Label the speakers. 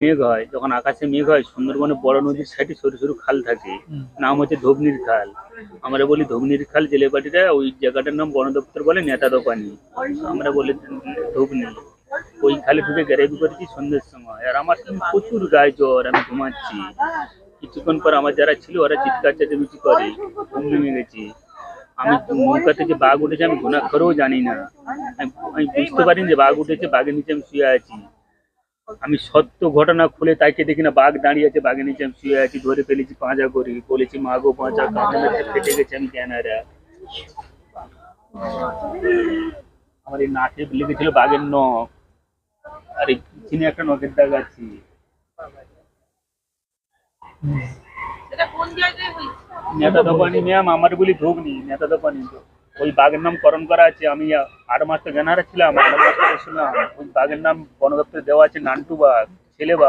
Speaker 1: মেঘ হয়, যখন আকাশে মেঘ হয় সুন্দরবনে বড় নদীর সাইডে সরু সরু খাল থাকে, নাম হচ্ছে ধবনির খাল। আমরা বলি ধবনির খাল, জেলেপাটিরা ওই জায়গাটার নাম বন দপ্তর বলে নেতাদো পানি, আমরা বলি ধবনি। ওই খালে ঢুকে গ্যারেবি করেছি সন্ধ্যের সময়, আর আমার প্রচুর গায়ে জ্বর, আমি ঘুমাচ্ছি। কিছুক্ষণ পর আমার যারা ছিল ওরা চিৎকার চেঁচামেচি করে, ঘুম ভেঙে গেছি। আমি নৌকাতে যে বাঘ উঠেছে আমি ঘুণাক্ষরেও জানি না। আমি বুঝতে পারিনি যে বাঘ উঠেছে, বাঘের নিচে আমি শুয়ে আছি। আমি সত্য ঘটনা খুলে তাকে দেখি না, বাঘ দাঁড়িয়ে আছে, বাঘের নিচে আমি শুয়ে আছি, ধরে ফেলেছি, পাঁজা করি, বলেছি মা গো পাঁজা, কাঁদে ফেটে গেছে, আমি ক্যানারা। আমার এই নাকে লেগেছিল বাঘের নখ, আর এই পিছনে একটা নখের দাগ আছে। নেতাদো পানি ম্যাম, আমার বলি ধুবনি নেতাদো পানি। ওই বাঘের নাম করণ করা আছে। আমি 8 মাস তো জ্ঞানহারা ছিলাম, 8 মাস ছিলাম। ওই বাঘের নাম বন দপ্তরে দেওয়া আছে নান্টু বাঘ, ছেলে বাঘ।